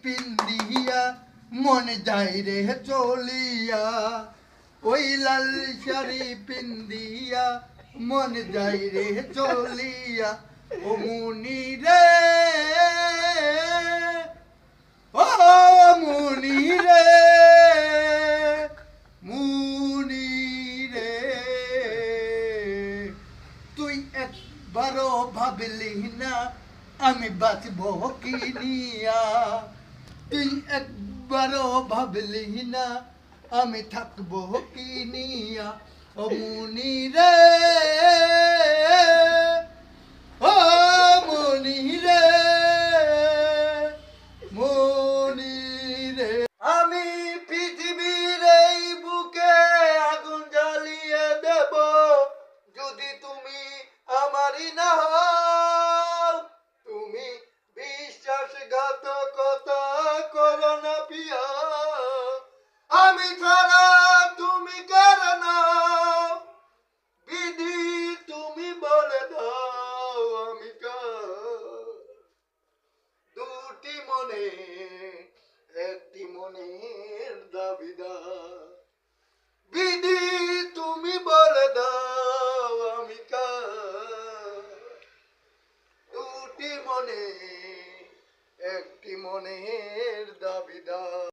পিন্দিয়া মন যায় রে চলিয়া, ওই লাল শাড়ি পিন্দিয়া মন যায় রে চলিয়া। ও মুনি রে, ও মুনি রে, মুনি রে, তুই একবারও ভাবলি না আমি বাঁচব কি নিয়া, তুই একবারও ভাবলি না আমি থাকবো কি নিয়া। ও মুনি রে, ও মুনি রে, মুনি রে, আমি পৃথিবীর এই বুকে আগুন জ্বালিয়ে দেব যদি তুমি আমারই না হও। তুমি বিশ্বাসঘাতকতা করো না পিয়া, আমি ছাড়া তুমি কার নাও, বিধি তুমি বলে দাও আমি কার। দুটি মনে একটি মনের দাবিদার, বিধি তুমি বলে দাও আমি কার। দুটি মনে একটি মনের দাবিদার।